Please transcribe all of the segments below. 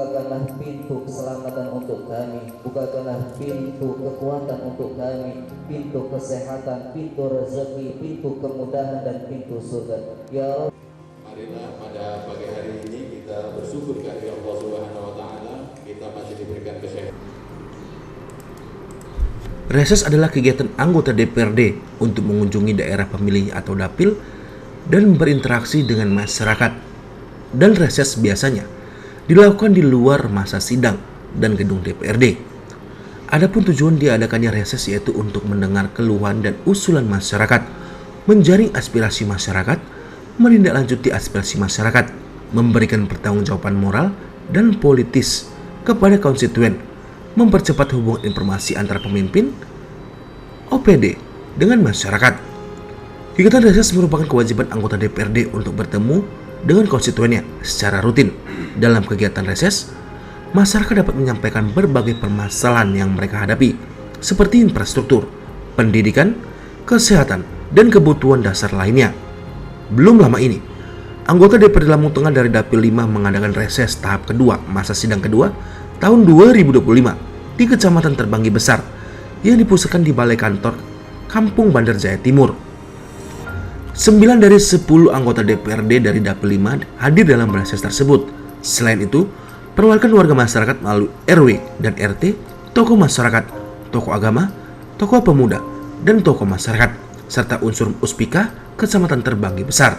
bukakanlah pintu keselamatan untuk kami, bukakanlah pintu kekuatan untuk kami, pintu kesehatan, pintu rezeki, pintu kemudahan dan pintu surga. Ya Allah, marilah pada pagi hari ini kita bersyukur kehadirat Allah Subhanahu wa taala, kita masih diberikan kesehatan. Reses adalah kegiatan anggota DPRD untuk mengunjungi daerah pemilih atau dapil dan berinteraksi dengan masyarakat. Dan reses biasanya dilakukan di luar masa sidang dan gedung DPRD. Adapun tujuan diadakannya reses yaitu untuk mendengar keluhan dan usulan masyarakat, menjaring aspirasi masyarakat, menindaklanjuti aspirasi masyarakat, memberikan pertanggungjawaban moral dan politis kepada konstituen, mempercepat hubungan informasi antara pemimpin OPD dengan masyarakat. Kegiatan reses merupakan kewajiban anggota DPRD untuk bertemu dengan konstituennya secara rutin. Dalam kegiatan reses, masyarakat dapat menyampaikan berbagai permasalahan yang mereka hadapi, seperti infrastruktur, pendidikan, kesehatan, dan kebutuhan dasar lainnya. Belum lama ini, anggota DPRD Lampung Tengah dari Dapil 5 mengadakan reses tahap kedua masa sidang kedua tahun 2025 di Kecamatan Terbanggi Besar yang dipusatkan di Balai Kantor Kampung Bandar Jaya Timur. 9 dari 10 anggota DPRD dari Dapil 5 hadir dalam reses tersebut. Selain itu, perwakilan warga masyarakat melalui RW dan RT, tokoh masyarakat, tokoh agama, tokoh pemuda, dan tokoh masyarakat, serta unsur Uspika Kecamatan Terbanggi Besar.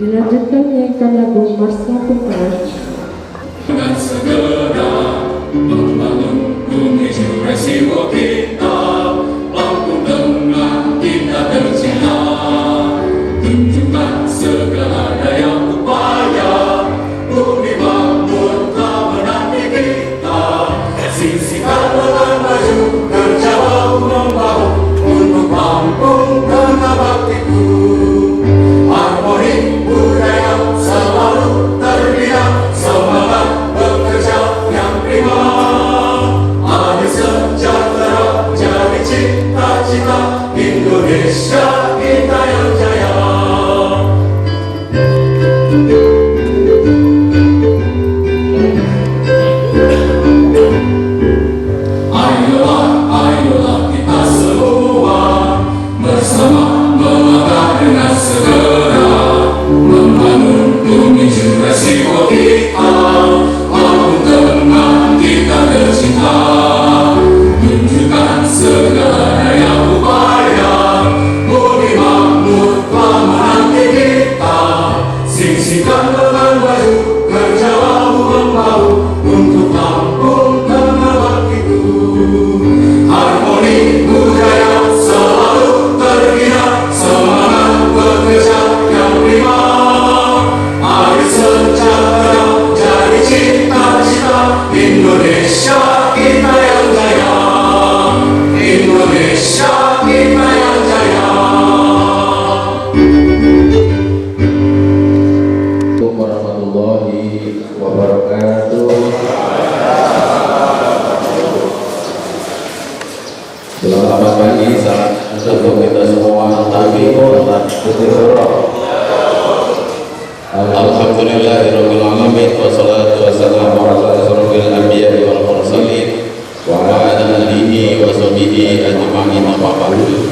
Dilanjutkan menyanyikan lagu Mars Lampung Tengah. Dan segera membangun bumi resiko kita, Lampung Tengah kita tercinta. Tunjukkan segala daya upaya, bumi makmur telah menanti kita. Sisihkan dengan maju, kerja bahu-membahu untuk Lampung Tengah baktiku. Harmoni budaya selalu terbina, semangat bekerja yang prima. Adil sejahtera jadi cita-cita, Indonesia kita yang jaya. Ayolah, ayolah kita semua bersama melangkah dengan segera membangun bumi resiko kita, Lampung Tengah kita tercinta. Tunjukkan segala daya upaya, bumi makmur telah menanti kita. Singsikan dengan baju, kerja bahu-membahu untuk Lampung Tengah baktiku. Harmoni budaya selalu terbina, semangat bekerja yang prima. Adil sejahtera jadi cita-cita, Indonesia kita yang jaya. Indonesia kita yang jaya. Alhamdulillahirabbil alamin wassalatu wassalamu ala asrofil anbiya'i wal mursalin wa ala alihi wa sahbihi ajma'in amma ba'du.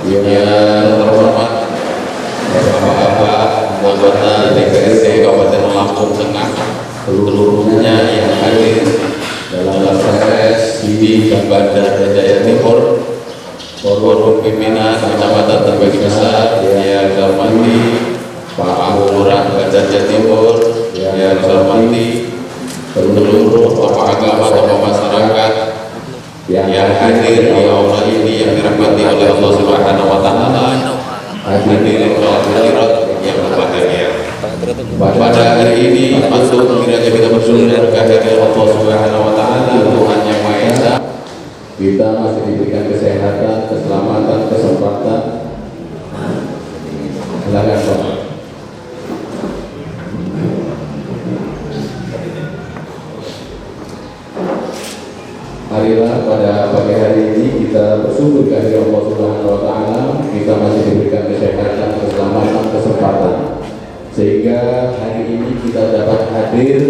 Yang terhormat Bapak-bapak anggota DPRD Kabupaten Lampung Tengah seluruhnya yang hadir dalam proses di Bandar Jaya Timur, forum pimpinan kecamatan terbagi besar yang saya hormati Pak Lurah Bandar Jaya Timur, yang saya hormati seluruh tokoh agama, tokoh masyarakat yang hadir di aula ini yang dirahmati oleh Allah Subhanahu wa taala, hadirin hadirat yang berbahagia. Pada hari ini masuk kiranya kita bersyukur kehadiran Allah Subhanahu wa taala, Tuhan yang Maha Esa. Kita masih diberikan kesehatan, keselamatan, kesempatan. Silakan Pak. Marilah pada pagi hari ini kita bersyukur kehadiran Allah Subhanahu wa taala, kita masih diberikan kesehatan, keselamatan, kesempatan, sehingga hari ini kita dapat hadir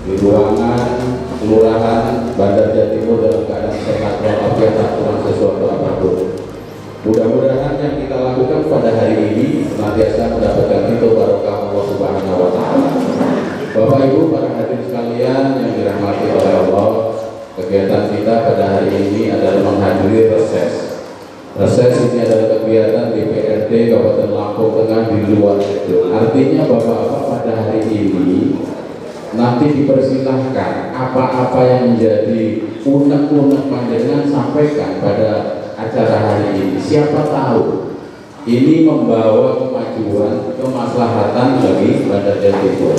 di ruangan Kelurahan Bandar Jaya Timur dalam keadaan sehat walafiat, tak kurang sesuatu apapun. Mudah-mudahan yang kita lakukan pada hari ini senantiasa mendapatkan ridho barokah Allah Subhanahu wa taala. Bapak Ibu para hadirin sekalian yang dirahmati oleh Allah, kegiatan kita pada hari ini adalah menghadiri reses. Reses ini adalah kegiatan DPRD Kabupaten Lampung Tengah di luar gedung. Artinya Bapak-bapak pada hari ini nanti dipersilahkan apa-apa yang menjadi unek-unek panjenengan sampaikan pada acara hari ini. Siapa tahu ini membawa kemajuan, kemaslahatan bagi Bandar Jaya Timur.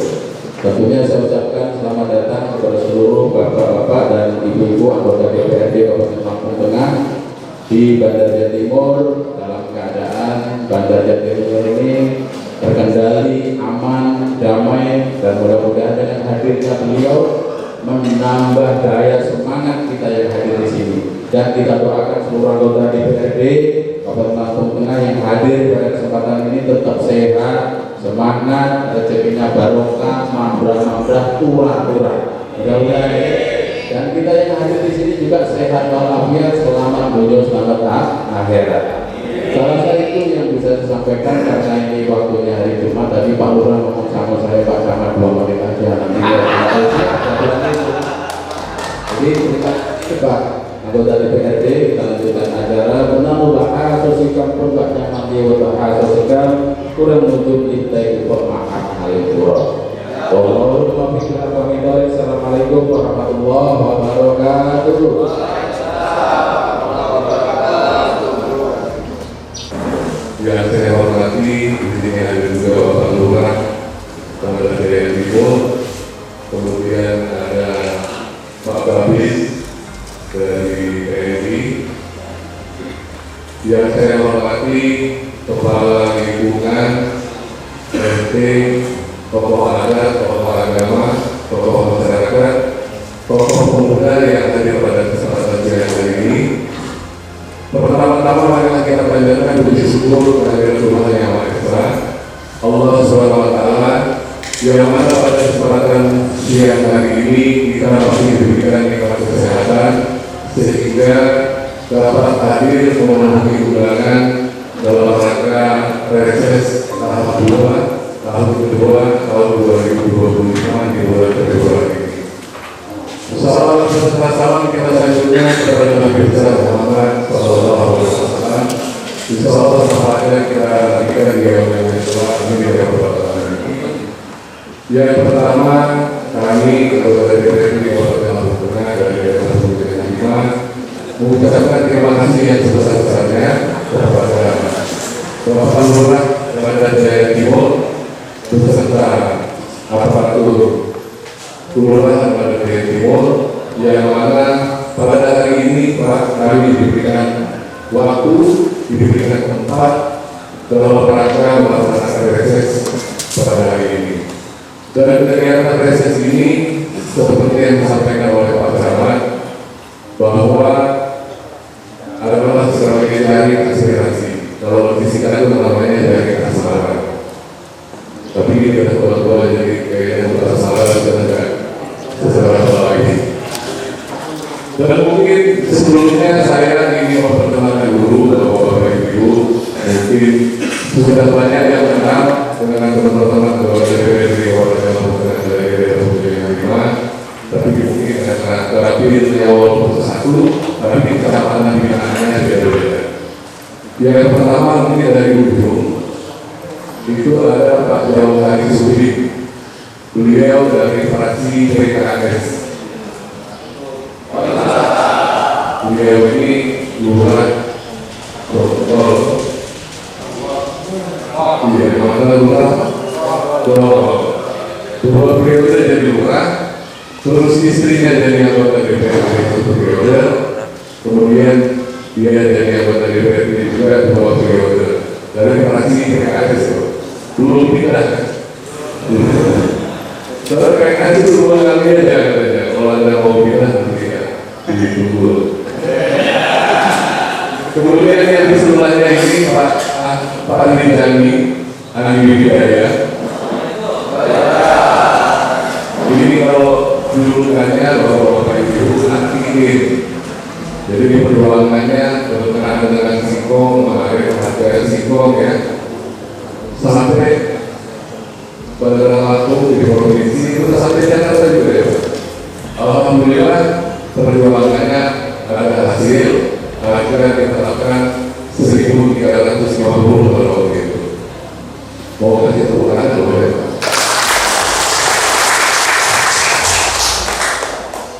Tentunya saya ucapkan selamat datang kepada seluruh bapak-bapak dan ibu-ibu anggota DPRD Kabupaten Lampung Tengah di Bandar Jaya Timur, dalam keadaan Bandar Jaya Timur ini terkendali, aman, damai, dan mudah-mudahan dengan hadirnya beliau menambah daya semangat kita yang hadir di sini. Dan kita doakan seluruh anggota DPRD Kabupaten Lampung Tengah yang hadir pada kesempatan ini tetap sehat, semangat, rezekinya barokah, mambrah-mambrah, turah-turah. Mudah-mudahan. Dan kita yang hadir di sini juga sehat walafiat, selamat dunia, selamat akhirat. Salah satu itu yang bisa disampaikan karena ini waktunya hari Jumat. Tadi Pak Lurah ngomong sama saya, Pak Camat 2 menit aja nanti. Jadi kita cepat anggota DPRD kita lanjutkan acara. Menambah asosikan perbaknya mati wabah asosikan kurang menutup intai maaf halimuro. Assalamualaikum warahmatullahi wabarakatuh. Yang saya hormati, di sini ada juga Bapak Lurah Bandar Jaya Timur, kemudian ada Pak Babis dari TNI. Yang saya hormati Kepala Lingkungan, RT, tokoh adat, tokoh agama, tokoh masyarakat, tokoh pemuda yang hadir pada kesempatan siang hari ini. Pertama-tama marilah kita panjatkan puji syukur kehadiran Tuhan yang Maha Esa, Allah Subhanahu wa taala, yang mana pada kesempatan siang hari ini kita masih diberikan nikmat kesehatan sehingga dapat hadir memenuhi undangan dalam rangka reses tahap 2 tahun kedua tahun 2025 di bulan Februari ini. Salam serta salam kita sanjungkan kepada Nabi besar Muhammad Sallallahu Alaihi Wasallam. Insyaallah sahabatnya kita berikan di yang Islam ini ya Rabbal Alamin. Yang pertama kami anggota DPRD Kabupaten Lampung Tengah dari Lampung Tengah mengucapkan terima kasih yang sebesar-besarnya kepada Bapak Lurah Bandar Jaya Timur beserta aparatur Kelurahan Bandar Jaya Timur yang mana pada hari ini Pak kami diberikan waktu, diberikan tempat dalam rangka melaksanakan reses pada hari ini. Dan kegiatan reses ini seperti yang disampaikan oleh Pak Camat bahwa adalah sebagai jaring aspirasi. Kalau disingkat itu namanya jaring aspirasi. Tapi ini ada tua-tua jadi kayaknya bukan salah dan enggak seseorang lagi. Dan mungkin sebelumnya saya ingin memperkenalkan dulu Bapak Ibu, mungkin sudah banyak yang kenal dengan teman-teman ketua DPRD Kabupaten Lampung dari Republik Indonesia, tapi mungkin karena terpilihnya walaupun satu, tapi kecamatan binaannya beda-beda. Yang pertama mungkin dari ujung itu ada Pak Jauh Hari Sudi, beliau dari fraksi PKS. Beliau ini lurah protokol. Iya, mana lurah? Dua periode jadi lurah, terus istrinya jadi anggota DPRD satu periode, kemudian dia jadi anggota DPRD juga 2 periode dari fraksi PKS. Dulu pindah. Soalnya PKS itu 2 kali aja katanya. Kalau ada mau pindah nanti ya ditunggu. Kemudian yang di sebelahnya ini Pak Andi Jami, Andi Widaya. Ini kalau julukannya Bapak Ibu Antikin. Jadi di perjuangannya berkenaan dengan singkong, mengalir harga singkong ya. Sampai pada waktu di provinsi itu sampai Jakarta juga ya. Alhamdulillah perjuangannya ada hasil. Harga ditetapkan 1.350 pada waktu itu. Mau kasih tepuk tangan boleh?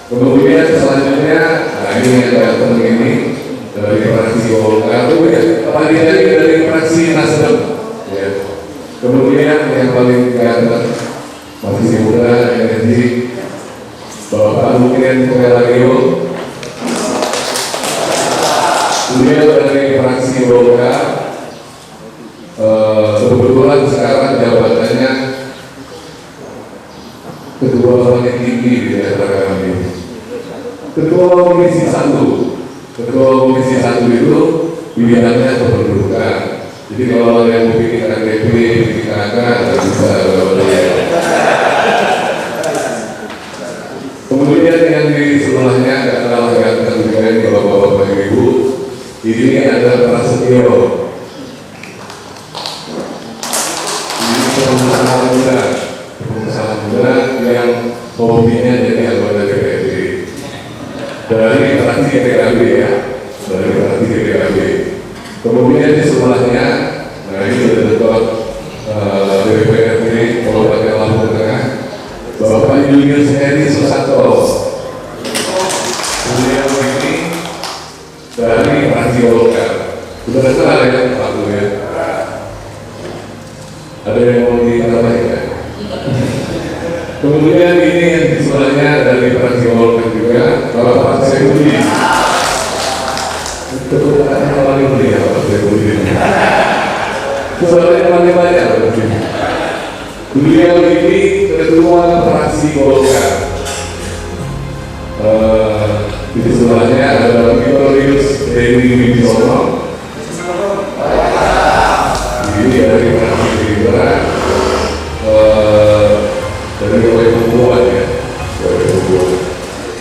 Kemudian selanjutnya, nah ini yang datang ini dari fraksi Golkar, kemudian dari fraksi Nasdem. Ya. Kemudian yang paling ganteng masih muda, energi, Bapak Nukrin Pelario. Beliau dari fraksi Golkar, kebetulan sekarang jabatannya ketua paling tinggi di antara kami. Ketua Komisi 1. Ketua Komisi 1 itu bidangnya kependudukan. Jadi kalau yang bikin KTP, bikin KK, nggak bisa. Kemudian yang di sebelahnya nggak kalah ganteng juga ini Bapak-Bapak Ibu. Ini ada Prasetyo. Ini pengusaha muda yang hobinya jadi anggota DPRD dari fraksi PKB ya, dari fraksi PKB. Kemudian di sebelahnya, nah ini ada Ketua DPRD Kabupaten Lampung Tengah, Bapak Julius Heri Susanto. Beliau ini dari fraksi Golkar. Sudah kenal ya Pak ya? Ada yang mau ditambahin? Kemudian ini yang di sebelahnya dari fraksi Golkar juga, Bapak Syaifudi. Ketua yang paling mulia Bapak Syaifudi. Sebelahnya paling banyak. Beliau ini ketua fraksi Golkar. Di sebelahnya ada Victorius Dewi Wibisono. Ini dari fraksi Gerindra. Dari Dewan Pembuat ya,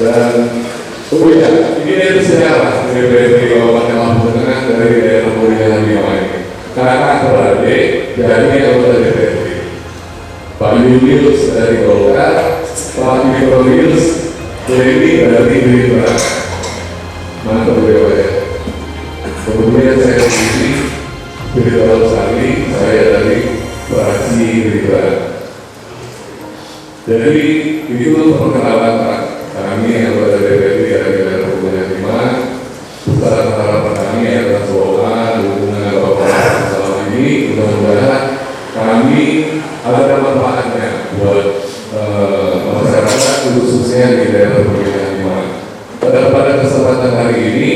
dan kemudian ini dari sejarah DPRD Kabupaten Lampung Tengah dari daerah pemilihan Lima ini. Karena berada dari anggota DPRD, Pak Julius dari Golkar, Pak Victorius Dewi dari Gerindra. Mantap beliau ya. Kemudian saya sendiri Firdaus Sari, saya dari fraksi Gerindra. Jadi itu perkenalan kami yang berada di daerah Pemilihan Lima. Besar harapan kami adalah semoga dukungan Bapak selama ini mudah-mudahan kami ada manfaatnya buat masyarakat khususnya di daerah Pemilihan Lima. Pada kesempatan hari ini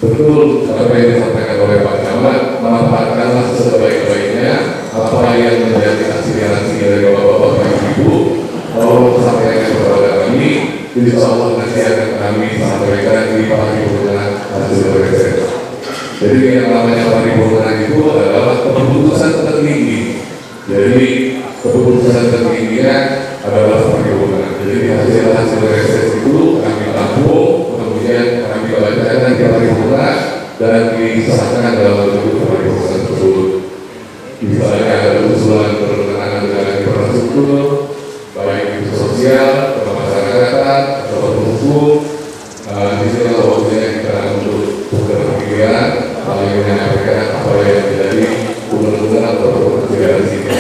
betul apa yang disampaikan oleh Pak Camat, manfaatkanlah sebaik-baiknya apa yang menjadi aspirasi dari Bapak-Bapak dan Ibu. Allah sampaikan kepada kami, insya Allah nanti akan kami sampaikan di paripurna hasil reses. Jadi yang namanya paripurna itu adalah keputusan tertinggi. Jadi keputusan dan tertingginya adalah perkebunan. Jadi hasil reses itu kami tampung, kemudian kami bacakan di paripurna dan disahkan dalam bentuk paripurna tersebut. Misalnya ada usulan berkenaan dengan infrastruktur, baik itu sosial, kemasyarakatan, atau hukum. Di sini waktunya kita untuk berpikiran, paling menyampaikan apa yang menjadi undang-undang atau pekerjaan di sini.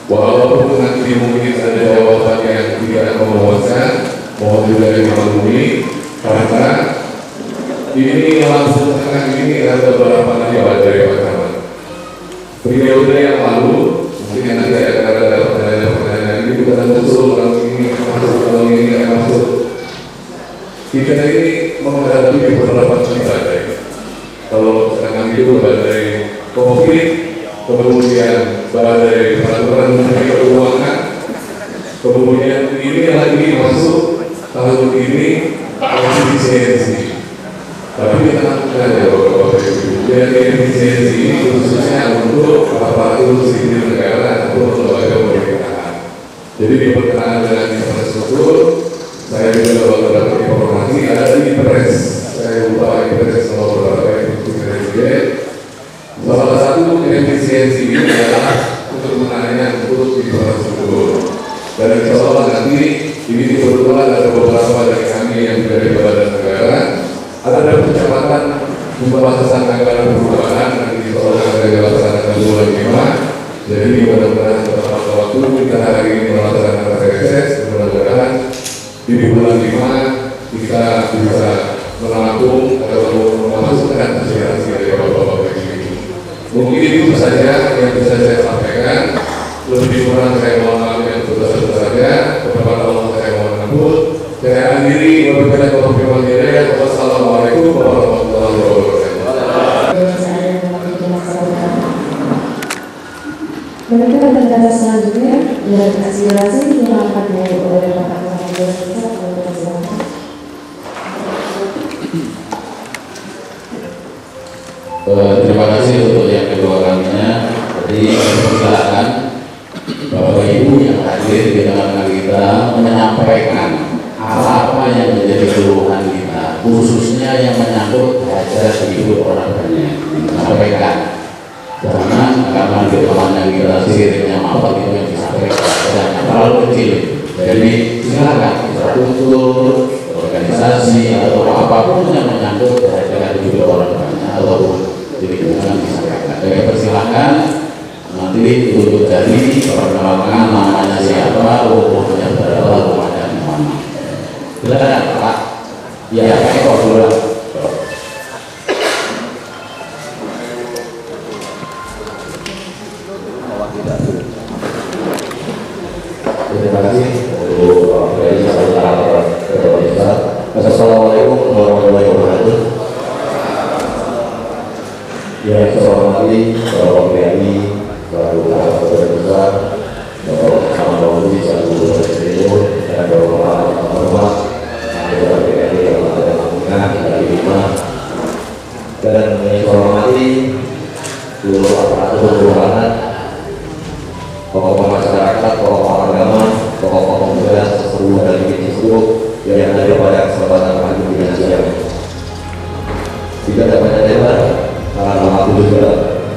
Walaupun nanti mungkin ada jawaban yang tidak memuaskan, mohon juga dimaklumi karena ini langsung tengah ini ada beberapa jawaban dari Pak Camat. Periode yang lalu mungkin nanti akan ada pertanyaan-pertanyaan ini bukan usul kalau ini masuk, kalau ini tidak masuk. Kita ini menghadapi beberapa badai. Kalau sekarang itu badai COVID, kemudian badai peraturan menteri keuangan, kemudian ini lagi masuk tahun ini efisiensi. Tapi kita lakukan ya Bapak Ibu. Dan efisiensi ini khususnya untuk aparatur sipil negara atau lembaga pemerintahan. Jadi di berkenaan dengan infrastruktur, saya juga baru dapat informasi ada di Perpres. Saya lupa Perpres nomor berapa itu Presiden. Salah satu efisiensi ini adalah untuk menanya untuk infrastruktur. Dan insya Allah nanti ini kebetulan ada beberapa dari kami yang dari badan negara. Ada percepatan pembahasan anggaran perubahan nanti insya Allah akan dilaksanakan bulan 5. Jadi mudah-mudahan tepat waktu kita hari ini melaksanakan reses, mudah-mudahan di bulan 5 kita bisa menampung atau memasukkan hasil-hasil dari Bapak-Bapak ini. Mungkin itu saja yang bisa saya sampaikan. Lebih kurang saya mohon maaf yang sebesar-besarnya. Kepada Allah saya mohon ampun. Saya akhiri wabillahi taufiq wal hidayah. Wassalamualaikum warahmatullahi wabarakatuh. Mereka berkata selanjutnya dengan aspirasi diangkat oleh Bapak Terima kasih untuk yang kedua kalinya. Jadi silakan Bapak Ibu yang hadir di tengah kita menyampaikan apa yang menjadi keluhan kita, khususnya yang menyangkut hajat hidup orang banyak. Sampaikan. Karena firman yang kita siriknya apa itu yang disampaikan dan terlalu kecil. Jadi silakan infrastruktur, organisasi atau apapun yang menyangkut hajat hidup orang banyak ataupun jadi jangan disampaikan. Saya persilahkan nanti untuk jadi perkenalkan namanya siapa, umurnya berapa, rumahnya di mana. Silakan Pak. Ya, Pak Eko dulu. Terima kasih untuk Assalamualaikum warahmatullahi wabarakatuh. Yang saya hormati Bapak PNI, Bapak Besar, Bapak Samawati, Bapak Presiden, dan Bapak Hormat, Bapak PNI yang ada Lampung, dari Lima, dan yang saya hormati seluruh aparatur kelurahan, tokoh masyarakat, tokoh agama, tokoh pemuda, sesepuh dan bisu yang ada pada kesempatan pagi ini siang. Tidak ada banyak lebar, karena waktu juga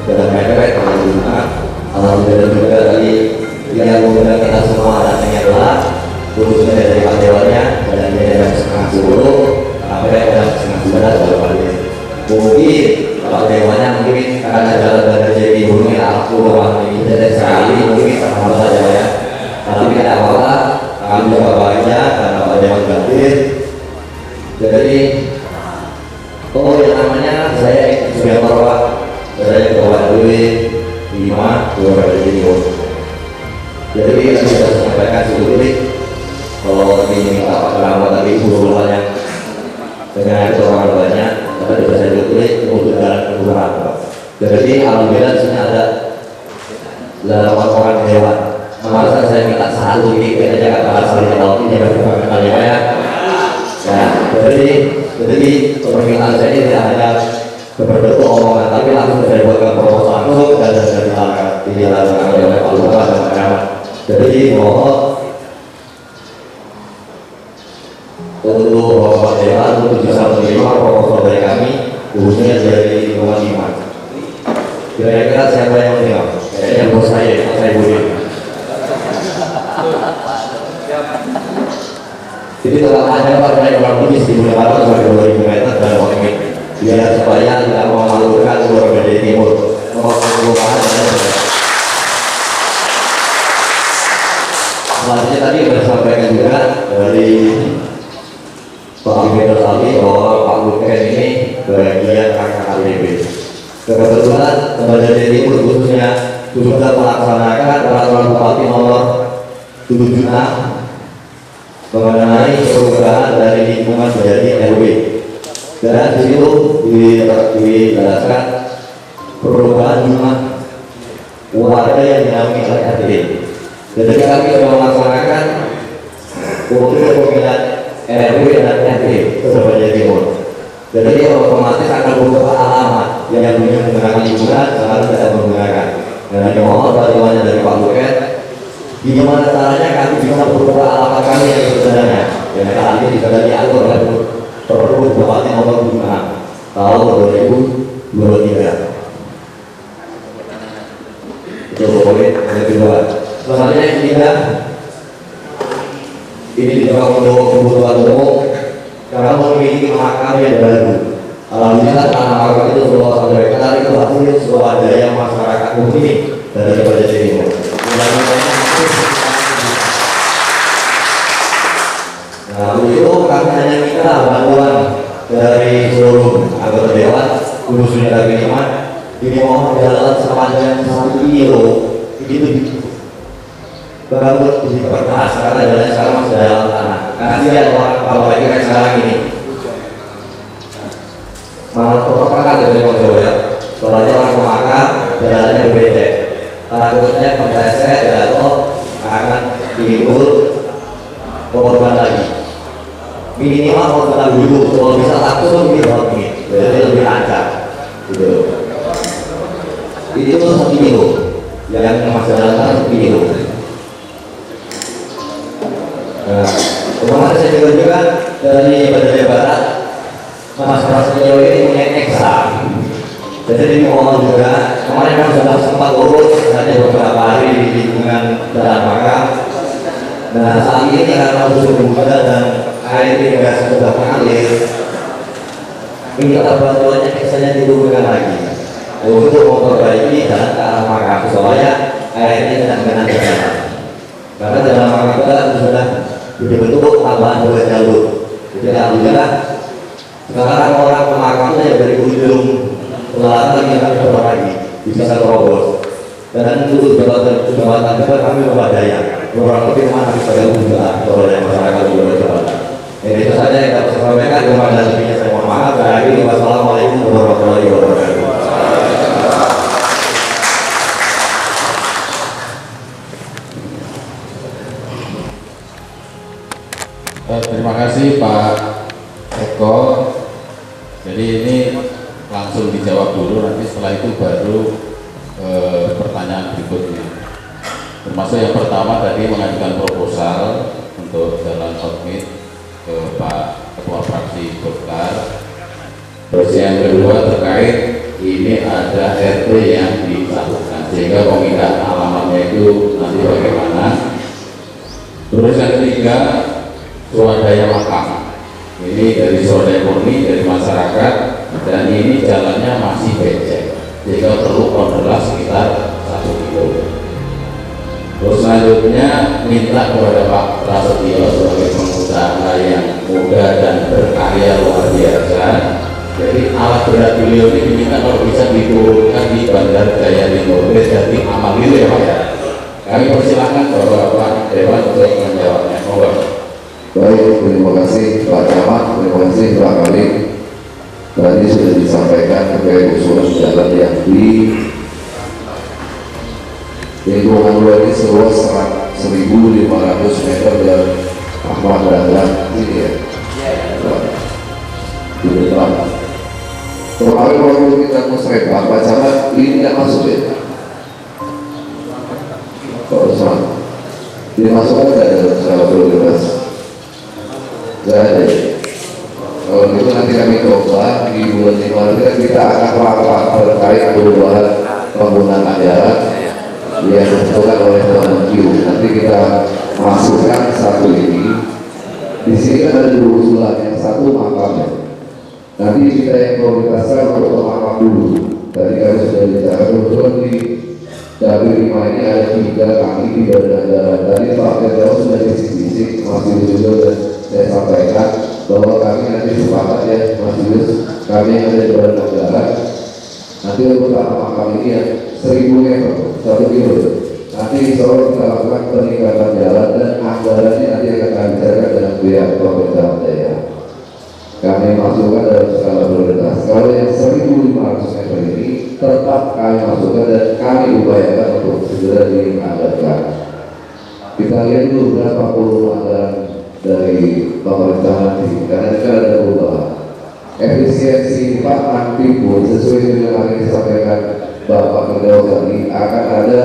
dan mepet Alhamdulillah. Alhamdulillah juga dari yang mengundang kita semua datangnya adalah khususnya dari Pak Dewannya dan dari setengah 10 sampai setengah 11 baru hadir. Mungkin Pak Dewannya mungkin karena jalan dari jadi gunung yang aku ruang ini tidak sekali mungkin sama saja ya. Tapi tidak apa-apa, kami juga bahagia karena Pak Dewan hadir. Jadi yang namanya saya sudah merawat, saya ketua RW 5 Kelurahan Timur. Jadi kita sudah sampaikan sedikit kalau ini Pak Keramat tadi usulan yang dengan orang banyak, tapi sudah saya tulis untuk jalan kelurahan. Jadi alhamdulillah di sini ada 8 orang dewan. Masa saya minta satu ini kita jaga saling tahu ini bagaimana kali ya. Jadi permintaan saya ini tidak hanya berbentuk omongan, tapi langsung saya buatkan proposal langsung dan dilakukan oleh Pak Lurah dan Pak Camat. Jadi mohon untuk Bapak Dewan untuk bisa menerima proposal dari kami, khususnya dari lingkungan iman. Kira-kira siapa yang menerima? Kayaknya bos saya boleh. Jadi terlalu Pak, naik orang lebih 1.500 sampai 2.000 meter dan waktu biar supaya tidak memalukan seluruh Bendera Timur. Selanjutnya tadi sudah disampaikan juga dari Pak Gubernur Saldi bahwa Pak Buken ini bagian KKKDB. Kebetulan Bendera Timur khususnya sudah melaksanakan peraturan Bupati nomor 76 mengenai perubahan dari lingkungan menjadi RW. Dan di situ dijelaskan perubahan jumlah warga yang dinamai oleh RT. Jadi kami sudah melaksanakan untuk pemilihan RW dan RT sebagai timur. Jadi otomatis akan berubah alamat yang dulunya menggunakan lingkungan sekarang tidak menggunakan. Dan mohon bantuannya dari Pak Buket, gimana caranya kami bisa berubah alamat kami yang sebenarnya. Dan hal ini sudah diatur oleh Perpres Bupati nomor 5 tahun 2023. Itu poin yang kedua. Selanjutnya yang ketiga, ini juga untuk kebutuhan umum karena memiliki makam yang baru. Alhamdulillah karena makam itu sebuah hektar itu hasil swadaya masyarakat ini dari Bendera Timur. Nah, itu kami hanya minta bantuan dari seluruh anggota dewan, khususnya dari iman. Ini mohon jalan sepanjang 1 kilo itu baru diperkas karena jalannya sekarang masih dalam tanah. Kasihan orang kalau lagi kayak sekarang ini. Malah terpakat dari orang Jawa ya. Soalnya orang pemakan jalannya berbeda. Takutnya kepleset jatuh akan timbul korban lagi. Minimal korban dulu, kalau bisa langsung ini, jadi lebih lancar. Gitu. Itu 1 kilo yang masih dalam 1 kilo. Nah, kemarin saya juga dari Bendera Barat, mas-mas senior ini punya eksa. Jadi mohon juga, kemarin kan sudah sempat urus hanya beberapa hari di lingkungan dalam makam. Nah saat ini karena musim muda dan air irigasi sudah mengalir, minta bantuannya eksanya diturunkan lagi untuk memperbaiki jalan ke arah makam supaya airnya tidak kena jalan. Karena jalan makam kita sudah dibentuk tambahan 2 jalur. Jadi alhamdulillah sekarang orang pemakamnya yang dari ujung selatan yang kami coba lagi bisa terobos. Dan untuk jembatan juga kami berwadaya kurang lebih habis pada juga oleh masyarakat di Jawa Barat. Ini itu saja yang dapat saya sampaikan. Kurang dan lebihnya saya mohon maaf. Wassalamualaikum warahmatullahi wabarakatuh. Terima kasih Pak Eko. Jadi ini langsung dijawab dulu, nanti setelah itu baru pertanyaan berikutnya. Termasuk yang pertama tadi mengajukan proposal untuk jalan outmeet ke Pak Ketua Fraksi Golkar. Terus yang kedua terkait ini ada RT yang disahkan, sehingga pemindahan alamatnya itu nanti bagaimana. Terus yang ketiga swadaya makam. Ini dari swadaya murni dari masyarakat dan ini jalannya masih becek, sehingga perlu kontrol sekitar 1 kilo. Terus selanjutnya minta kepada Pak Prasetyo sebagai pengusaha yang muda dan berkarya luar biasa. Jadi alat berat beliau ini diminta kalau bisa diturunkan di Bandar Jaya Timur. Jadi amal itu ya Pak ya. Kami persilahkan Bapak Dewan untuk menjawabnya. Baik, terima kasih Pak Camat, terima kasih Pak Kali. Tadi sudah disampaikan terkait usulan jalan yang di lingkungan luar ini seluas 1.500 meter dan Ahmad Dahlan ini ya. Di depan. Kemarin waktu kita musrah Pak Camat ini tidak masuk ya. Pak Usman. dimasukkan nggak dalam skala prioritas? Nggak ada. Kalau gitu nanti kami coba di bulan Januari kita akan rapat terkait perubahan penggunaan anggaran yang ditentukan oleh Kemenq. Nanti kita masukkan satu ini. Di sini kan ada dua usulan, yang satu makamnya. Nanti kita yang prioritaskan untuk makam dulu. Tadi kami sudah bicara kebetulan di Dapil 5 ini ada 3 kaki, 3 anggaran. Tadi Pak Ketua sudah bisik-bisik, Mas Yus dan saya sampaikan bahwa kami nanti sepakat ya Mas Yus, kami yang ada di badan anggaran nanti untuk makam ini ya 1000 meter 1 kilo. Nanti insya Allah kita lakukan peningkatan jalan dan anggarannya nanti akan kami bicarakan dengan pihak pemerintah daerah. Kami masukkan dalam skala prioritas. Kalau yang 1.500 meter ini tetap kami masukkan dan kami upayakan untuk segera dianggarkan. Kita lihat dulu berapa volume anggaran dari pemerintah nanti, karena ini ada perubahan. Efisiensi Pak nanti pun sesuai dengan yang disampaikan Bapak Ketua tadi akan ada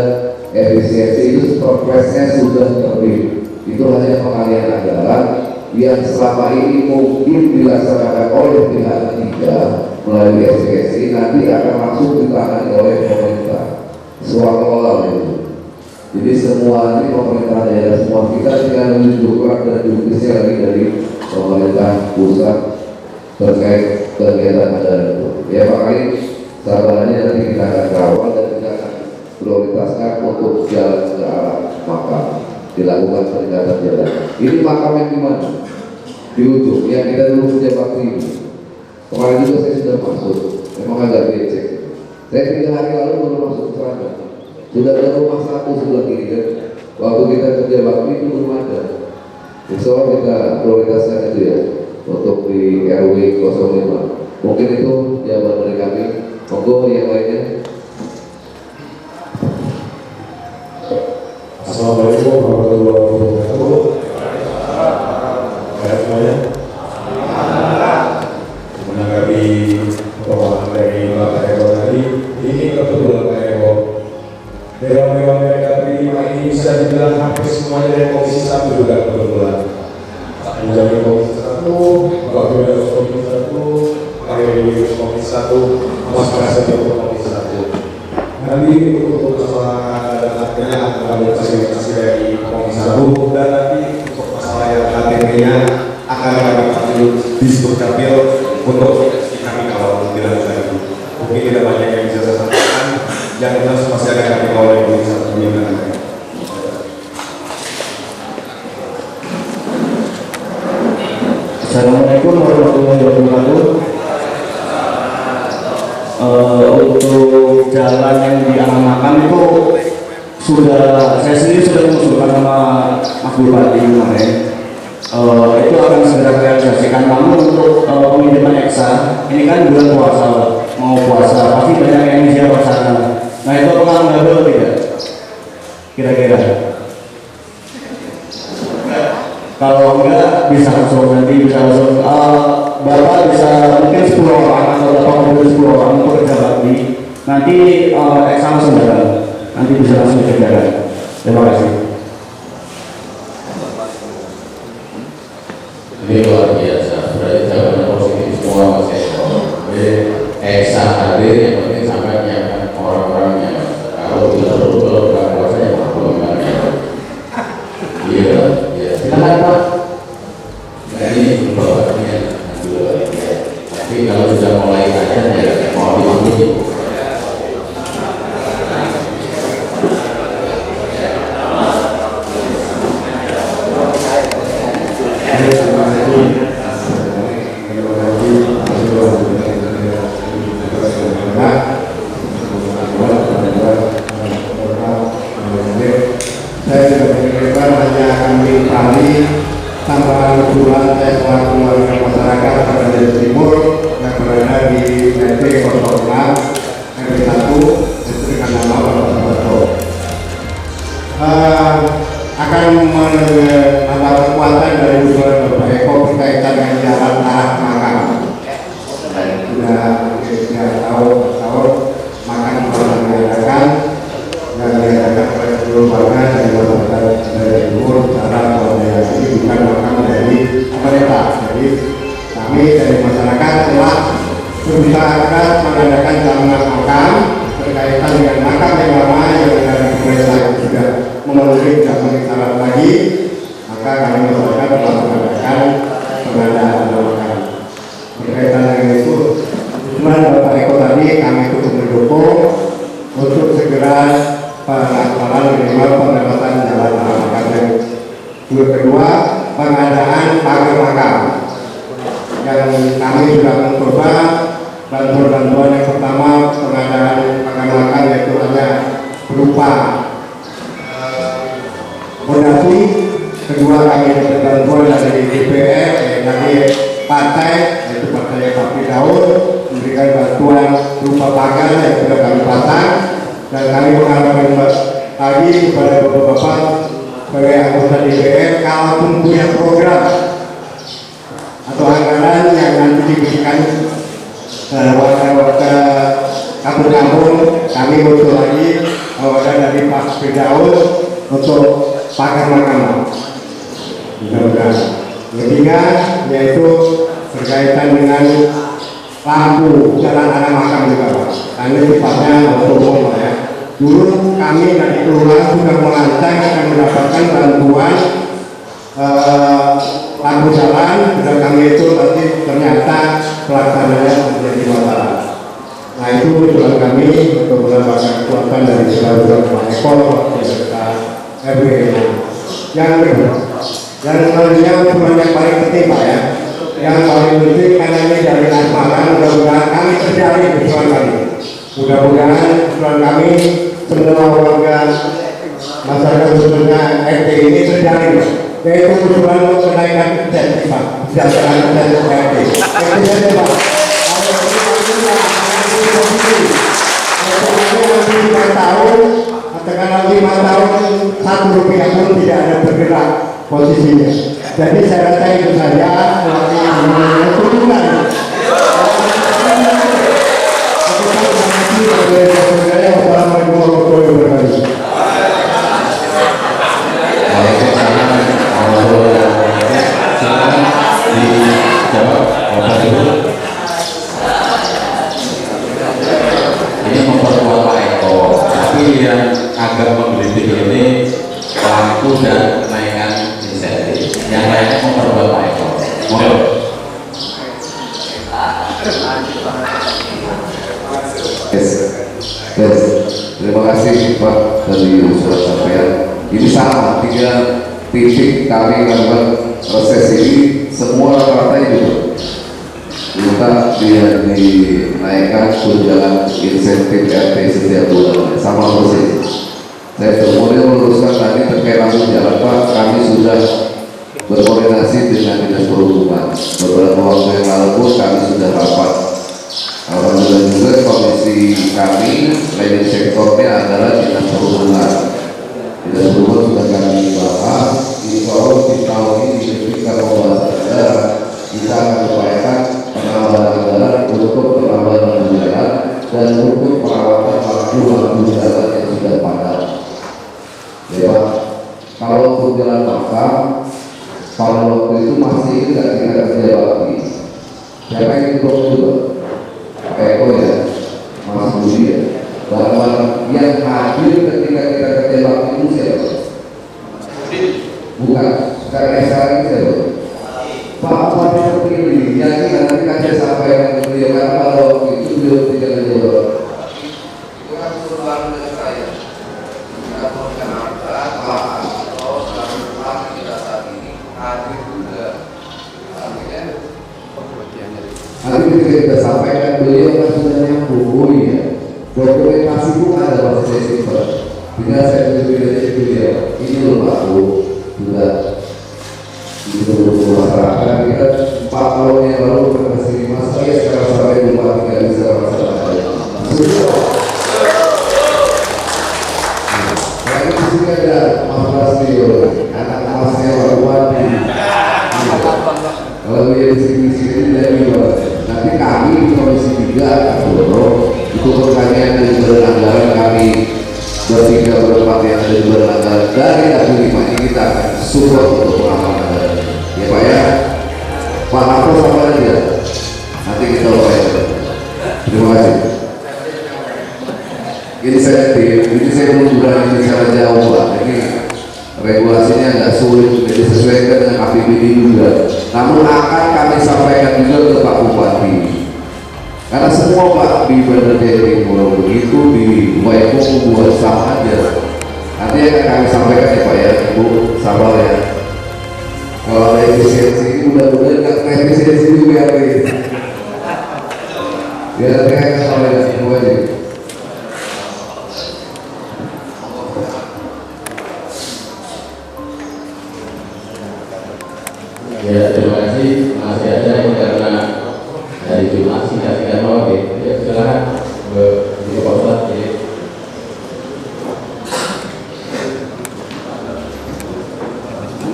efisiensi itu progresnya sudah terbit. Itu hanya pengalihan anggaran yang selama ini mungkin dilaksanakan oleh pihak ketiga melalui SPSI nanti akan langsung ditangani oleh pemerintah swasta itu. Jadi semua ini pemerintah daerah semua kita tinggal menunjukkan dan judicial lagi dari pemerintah pusat terkait kegiatan anggaran itu. Ya Pak Kali, sabarnya nanti kita akan kawal dan kita akan prioritaskan untuk jalan ke arah makam, dilakukan peningkatan jalan. Ini makam yang di mana? Di ujung, yang kita dulu kerja bakti ini. Kemarin juga saya sudah masuk, memang agak becek. Saya 3 hari lalu baru masuk ke sana. Sudah ada rumah satu sebelah kiri kan. Waktu kita kerja bakti itu belum ada. Insya kita prioritaskan itu ya untuk di RW 05. Mungkin itu jawaban dari kami. Monggo yang lainnya. Assalamualaikum warahmatullahi wabarakatuh. Semuanya. Menanggapi pemahaman dari Bapak Eko tadi, ini kebetulan Pak Eko. Dewan-dewan dari KPI ini bisa dibilang hampir semuanya dari Komisi 1 juga kebetulan. Pak Menjadi Komisi 1, Bapak Bidang Komisi 1, Pak Yudi Komisi 1, Mas Prasetyo Komisi 1. Nanti untuk masalah dan akhirnya akan ada fasilitasi dari Komisi 1 dan nanti untuk masalah yang KTP-nya akan kami panggil di Dukcapil untuk kami kawal lebih lanjut lagi. Mungkin tidak banyak yang bisa saya sampaikan, yang jelas masih ada kami kawal yang bisa menyiapkan. Assalamualaikum warahmatullahi wabarakatuh. Untuk jalan yang diamankan itu sudah saya sendiri sudah mengusulkan sama Mas Bupati kemarin. Itu akan segera realisasikan. Namun untuk pengiriman eksa ini kan bulan puasa, mau puasa pasti banyak yang ziarah sana. Nah itu apakah double tidak? Kira-kira? Kalau enggak bisa langsung nanti bisa langsung Bapak bisa mungkin 10 orang atau Bapak mobil 10 orang untuk kerja bakti. Nanti eksa langsung datang. Nanti bisa langsung dikerjakan. Terima kasih. Ini luar biasa, berarti jawaban positif semua Mas Eko. Esa hadir yang penting sampai menyiapkan orang-orangnya. Kalau kita perlu buka puasa ya belum ada. Iya, ya. Silakan Pak. Nah ini bawaannya dulu. Tapi kalau sudah mulai ada ya mau diikuti. Saya sudah mengirimkan hanya kami tali tambahan bulan saya selaku warga masyarakat pada Desa Timur yang berada di RT 06 RW 1 itu dengan nama Bapak Soeharto. Akan menambah kekuatan dari usulan Bapak Eko berkaitan dengan jalan arah makam. Sudah tahun makan malam diadakan dan diadakan oleh seluruh warga dari masyarakat dari Timur lagi, maka kami masyarakat telah mengadakan pengadaan makam. Berkaitan dengan itu, usulan Bapak Eko tadi kami cukup mendukung untuk segera pengasalan minimal penempatan jalan makam. Yang kedua, pengadaan pagar makam yang kami sudah mencoba. Bantuan-bantuan yang pertama pengadaan pagar makam yaitu hanya berupa fondasi. Kedua, kami dapat bantuan dari DPR dari partai yaitu Partai Papi Daud memberikan bantuan berupa pagar yang sudah kami pasang, dan kami mengharapkan lagi kepada bapak-bapak sebagai anggota DPR kalaupun punya program atau anggaran yang nanti diberikan warga-warga kampung-kampung, kami butuh lagi wadah dari Pak Daud untuk pagar makam. Mudah-mudahan. Ketiga, yaitu berkaitan dengan lampu jalan arah makam juga, Pak. Karena sifatnya umum, Pak, ya. Dulu kami dari kelurahan sudah merancang akan mendapatkan bantuan lampu jalan, sudah kami itu nanti ternyata pelaksananya menjadi masalah. Nah, itu usulan kami untuk menambahkan kekuatan dari saudara Pak Eko serta RW. Yang kedua, yang selanjutnya usulan yang paling penting, Pak, ya. Yang paling penting karena ini dari Nasmaran, mudah-mudahan kami terjadi usulan kami. Mudah-mudahan usulan kami semua warga masyarakat khususnya RT ini terjadi, yaitu usulan untuk kenaikan insentif, Pak. Kesejahteraan insentif RT. Insentif, Pak. Lima tahun, katakanlah 5 tahun, Rp1 pun tidak ada bergerak posisinya. Jadi saya rasa itu saja turunan. Wassalamualaikum warahmatullahi wabarakatuh. Ini memperkuat Pak Eko, tapi yang agak menggelitik ini lampu dan kenaikan insentif. Yang lainnya memperkuat Pak Eko. Mohon. Terima kasih Pak dari usulan sampean. Ini sama 3 titik kami lakukan proses ini, semua rata-rata itu minta dia dinaikkan tunjangan insentif RT setiap bulan sama persis. Saya kemudian meluruskan tadi terkait lampu jalan, Pak, kami sudah berkoordinasi dengan Dinas Perhubungan. Beberapa waktu yang lalu pun kami sudah rapat. Alhamdulillah juga komisi kami lain sektornya adalah Dinas Perhubungan. Dinas Perhubungan sudah kami bahas. Insya Allah di tahun ini ketika pembahasan anggaran kita akan upayakan penambahan anggaran untuk penambahan lampu jalan dan untuk perawatan lampu jalan yang sudah padam. Ya Pak, kalau untuk jalan makam, pada waktu itu masih tidak kita kerja bakti. Siapa yang itu juga? Pak Eko ya, Mas Budi ya. Barang-barang yang hadir ketika kita kerja bakti itu siapa? Bukan, sekarang siapa? Pak Budi seperti ini, yang nanti kan saya sampaikan ke beliau, karena pada waktu itu beliau tidak kerja bakti. Itu kan perubahan dari saya. Kita punya angka, kalau selama kita saat ini hadir juga. Artinya nanti ketika kita sampaikan beliau kan sudah nyambung ya. Dokumentasi pun ada bahasa saya bila saya berbicara beliau ini loh Pak Bu sudah di seluruh masyarakat kita 4 tahun yang lalu berkasih mas saya sekarang sampai lupa tidak bisa masyarakat. Yang di sini ada Mas Basrio, anak masnya Pak Wadi. Kalau dia di sini dari luar. Nanti kami di Komisi 3 itu pertanyaan dari badan anggaran kami bertiga berempat yang ada di badan anggaran dari tahun 5 ini kita akan support untuk pengawalan anggaran. Ya Pak ya, Pak Harto sama aja. Nanti kita upayakan. Terima kasih. Ini saya munduran ini secara jauh Pak. Ini regulasinya artinya nggak sulit untuk disesuaikan dengan APBD juga. Namun akan kami sampaikan juga ke Pak Bupati. Karena semua Pak di Bandar Jaya Timur begitu di Waikung buat sama aja. Nanti akan kami sampaikan ya Pak ya, Ibu sabar ya. Kalau ada efisiensi ini mudah-mudahan nggak efisiensi juga ya. Biar mereka akan sampaikan itu aja. Ya, terima kasih. Masih ada ini karena hari Jumat singkat-singkat mau ya, silakan di Pak Ustadz ya.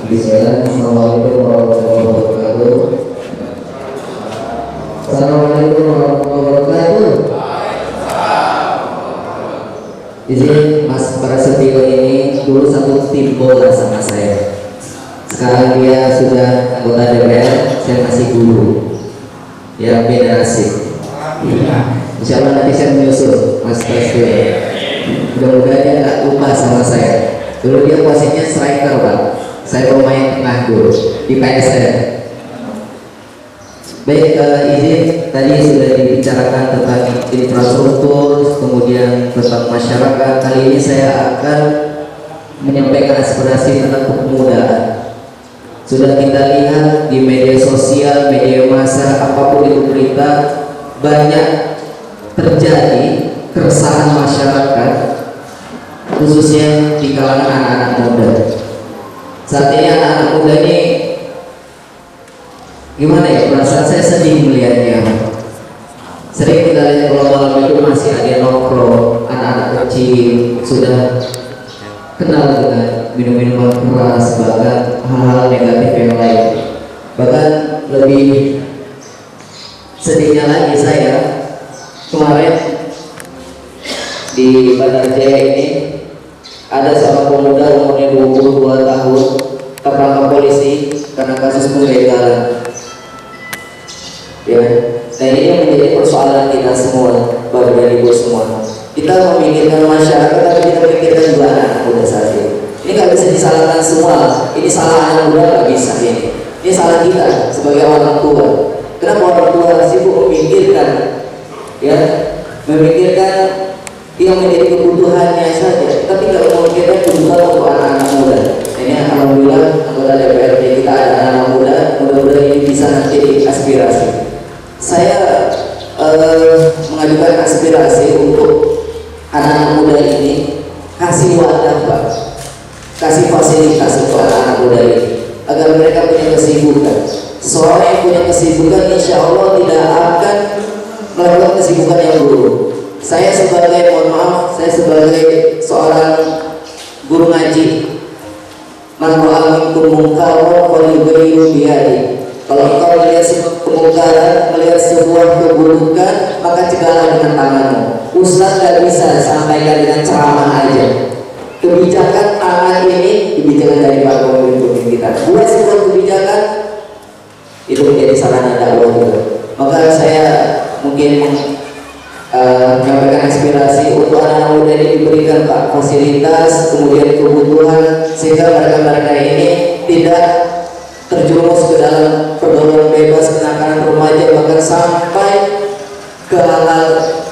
Bismillahirrahmanirrahim. Warahmatullahi wabarakatuh. Assalamualaikum warahmatullahi wabarakatuh. Izin Mas Prasetyo ini dulu satu tim bola sama saya. Sekarang dia sudah anggota DPR, saya masih guru. Ya, beda nasib. Insya Allah nanti saya menyusul Mas Prasetyo. Mudah-mudahan dia nggak lupa sama saya. Dulu dia posisinya striker Pak. Saya pemain tengah dulu di PSN. Baik, izin tadi sudah dibicarakan tentang infrastruktur, kemudian tentang masyarakat. Kali ini saya akan menyampaikan aspirasi tentang kepemudaan. Sudah kita lihat di media sosial, media massa, apapun itu berita, banyak terjadi keresahan masyarakat, khususnya di kalangan anak-anak muda. Saat ini anak-anak muda ini gimana ya, perasaan saya sedih melihatnya. Sering kita lihat kalau malam itu masih ada nongkrong, anak-anak kecil sudah kenal dengan minum-minuman keras, bahkan hal-hal negatif yang lain. Bahkan lebih sedihnya lagi saya kemarin di Bandar Jaya ini ada seorang pemuda umurnya 22 tahun tertangkap polisi karena kasus pembegalan. Ya, nah ini yang menjadi persoalan kita semua, Bapak dan Ibu semua. Kita memikirkan masyarakat, tapi kita memikirkan juga anak muda saat ini. Ini nggak bisa disalahkan semua. Ini salah anak muda nggak bisa ini. Ini salah kita sebagai orang tua. Kenapa orang tua sibuk memikirkan, ya, memikirkan yang menjadi kebutuhannya saja, tapi nggak memikirkan kebutuhan untuk anak-anak muda. Ini alhamdulillah anggota DPRD kita ada anak muda, mudah-mudahan ini bisa nanti aspirasi. Saya mengajukan aspirasi untuk anak-anak muda ini, kasih wadah Pak, kasih fasilitas untuk anak-anak muda ini agar mereka punya kesibukan. Seorang yang punya kesibukan insya Allah tidak akan melakukan kesibukan yang buruk. Saya sebagai, mohon maaf, saya sebagai seorang guru ngaji, man ra'a minkum munkaran falyughayyirhu biyadihi. Kalau engkau melihat sebuah kemungkaran, melihat sebuah keburukan, maka cegahlah dengan tanganmu. Ustaz tidak bisa sampaikan dengan ceramah aja. Kebijakan tangan ini kebijakan dari para pemimpin kita. Buat sebuah kebijakan itu menjadi sarana dakwah juga. Maka saya mungkin menyampaikan aspirasi untuk anak muda ini diberikan Pak fasilitas, kemudian kebutuhan, sehingga mereka ini tidak terjerumus ke dalam pergaulan bebas, kenakalan remaja, bahkan sampai ke hal-hal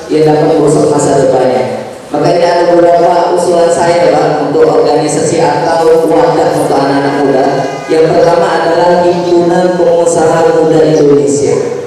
yang dapat merusak masa depannya. Maka ini ada beberapa usulan saya Pak untuk organisasi atau wadah untuk anak-anak muda. Yang pertama adalah Himpunan Pengusaha Muda Indonesia.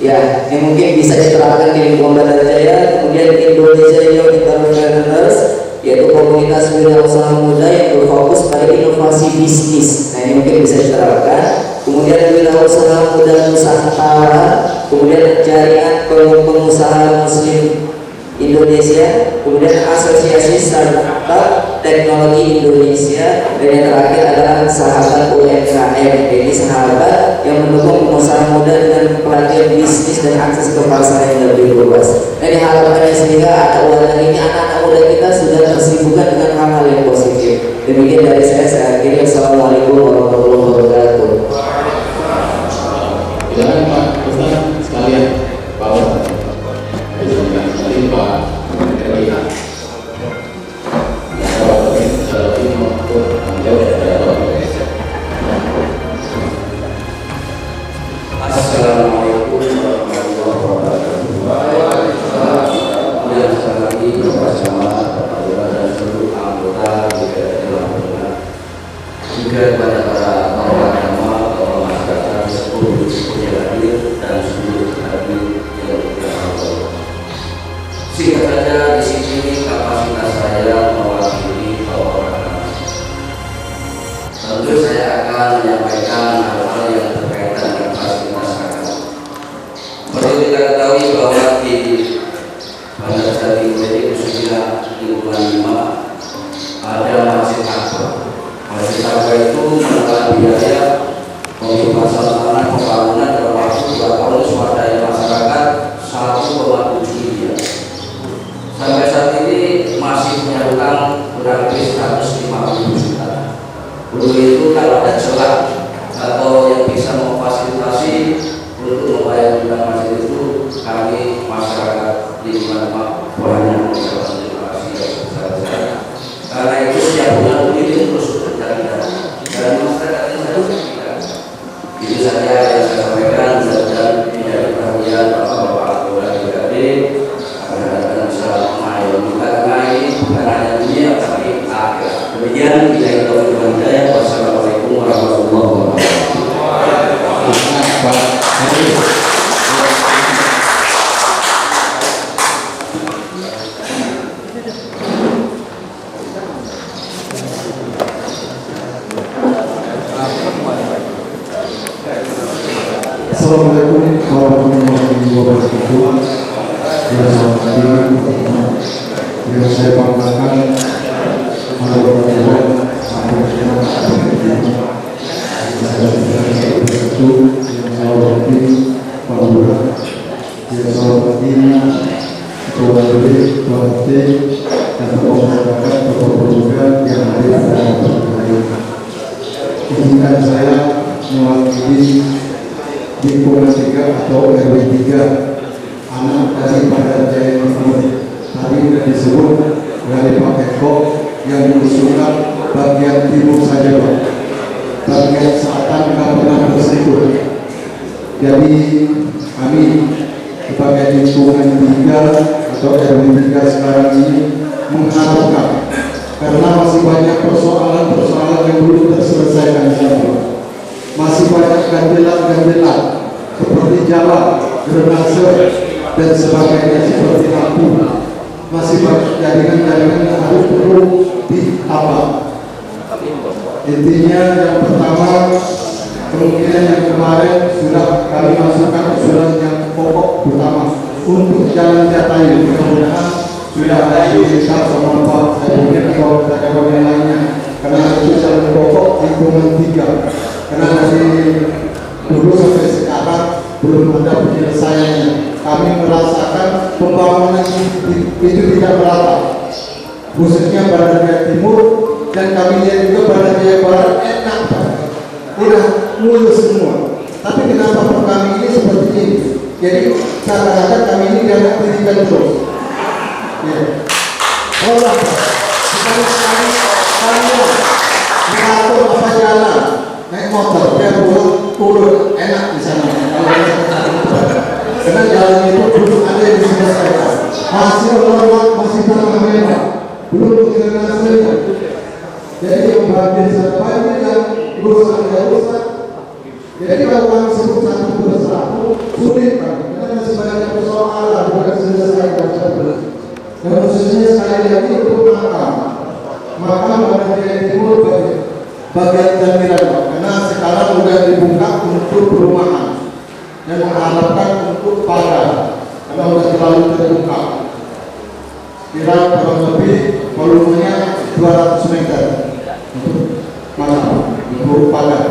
Ya, ini mungkin bisa diterapkan di lingkungan Bandar Jaya. Kemudian Indonesia Young Entrepreneurs, yaitu komunitas wirausaha muda yang berfokus pada inovasi bisnis. Nah, ini mungkin bisa diterapkan. Kemudian wirausaha muda Nusantara, kemudian jaringan pengusaha Muslim Indonesia, kemudian Asosiasi Startup Teknologi Indonesia, dan yang terakhir adalah Sahabat UMKM. Ini sahabat yang mendukung pengusaha muda dengan pelatihan bisnis dan akses ke pasar yang lebih luas. Dan harapannya sehingga ada wadah ini anak-anak muda kita sudah tersibukkan dengan hal-hal yang positif. Demikian dari saya akhiri. Assalamualaikum warahmatullahi wabarakatuh. Silakan Pak Ustaz sekalian, Pak Ustaz. Tadi Pak Menteri. Ya, Pak Menteri, ini untuk menjawab juga kepada para tokoh agama, tokoh masyarakat, sepuh yang hadir dan seluruh hadir yang berbahagia. Singkat saja, di sini kapasitas saya mewakili tokoh agama. Tentu saya akan menyampaikan hal-hal yang berkaitan dengan fasilitas agama. Perlu kita ketahui bahwa di Bandar Jati Mulia khususnya lingkungan 5 ada Masjid Akbar. Masjid Akbar itu menelan biaya untuk masalah tanah pembangunan dalam waktu 2 tahun swadaya masyarakat 1,7 miliar. Sampai saat ini masih punya hutang kurang lebih 150 juta. Untuk itu kalau ada celah atau yang bisa memfasilitasi untuk membayar hutang masjid itu, kami masyarakat lingkungan banyak mengucapkan terima kasih yang besar-besarnya. Karena itu setiap bulan ini terus berjalan dan masyarakat ini harus kita. Itu saja yang saya sampaikan dan menjadi perhatian bapak-bapak anggota DPRD agar bisa mengayomi bukan hanya dunia tapi akhirat. Demikian kita itu hidayah. Wassalamualaikum warahmatullahi wabarakatuh. Assalamualaikum warahmatullahi wabarakatuh. Yang saya banggakan anggota dewan yang saya hormati Pak Lurah, yang saya hormati Ketua RW, Ketua RT, dan tokoh masyarakat, tokoh pemuda yang hadir pada hari ini. Izinkan saya mewakili lingkungan 3 atau RW 3 anak dari Bandar Jaya Timur. Tadi sudah disebut dari Pak Eko yang mengusulkan bagian timur saja Pak. Bagian selatan nggak pernah bersentuh. Jadi kami sebagai lingkungan 3 atau RW 3 sekarang ini mengharapkan, karena masih banyak persoalan-persoalan yang belum terselesaikan semua. Masih banyak ganjelan-ganjelan seperti jalan, drainase dan sebagainya, seperti lampu. Masih banyak jaringan-jaringan yang harus perlu ditambah. Intinya yang pertama, kemungkinan yang kemarin sudah kami masukkan usulan yang pokok utama untuk jalan Jatayu. Mudah-mudahan sudah ada dilihat sama Pak Saifudin atau kawan yang lainnya, karena itu jalan pokok lingkungan 3. Karena dari dulu sampai sekarang belum ada penyelesaiannya. Kami merasakan pembangunan itu tidak merata, khususnya Bandar Jaya Timur, dan kami lihat juga Bandar Jaya Barat enak, udah mulus semua. Tapi kenapa per kami ini seperti ini? Jadi seakan-akan kami ini tidak pendidikan terus. Ya. Allah, sekali-sekali kalian mengatur apa jalan, naik motor, biar turun enak di sana. Karena jalan itu belum ada yang diselesaikan. Masih orang masih tanah belum diselesaikan. Jadi yang bagian sepanjang yang rusak. Jadi kalau kami sebut satu persatu sulit kan? Karena masih banyak persoalan bukan selesaikan. Dan khususnya sekali lagi itu makam Bandar Jaya Timur bagian jaminan, karena sekarang sudah dibuka untuk perumahan dan mengharapkan untuk pagar karena sudah terlalu terbuka. Kira kurang lebih volumenya 200 meter untuk makam, untuk pagar.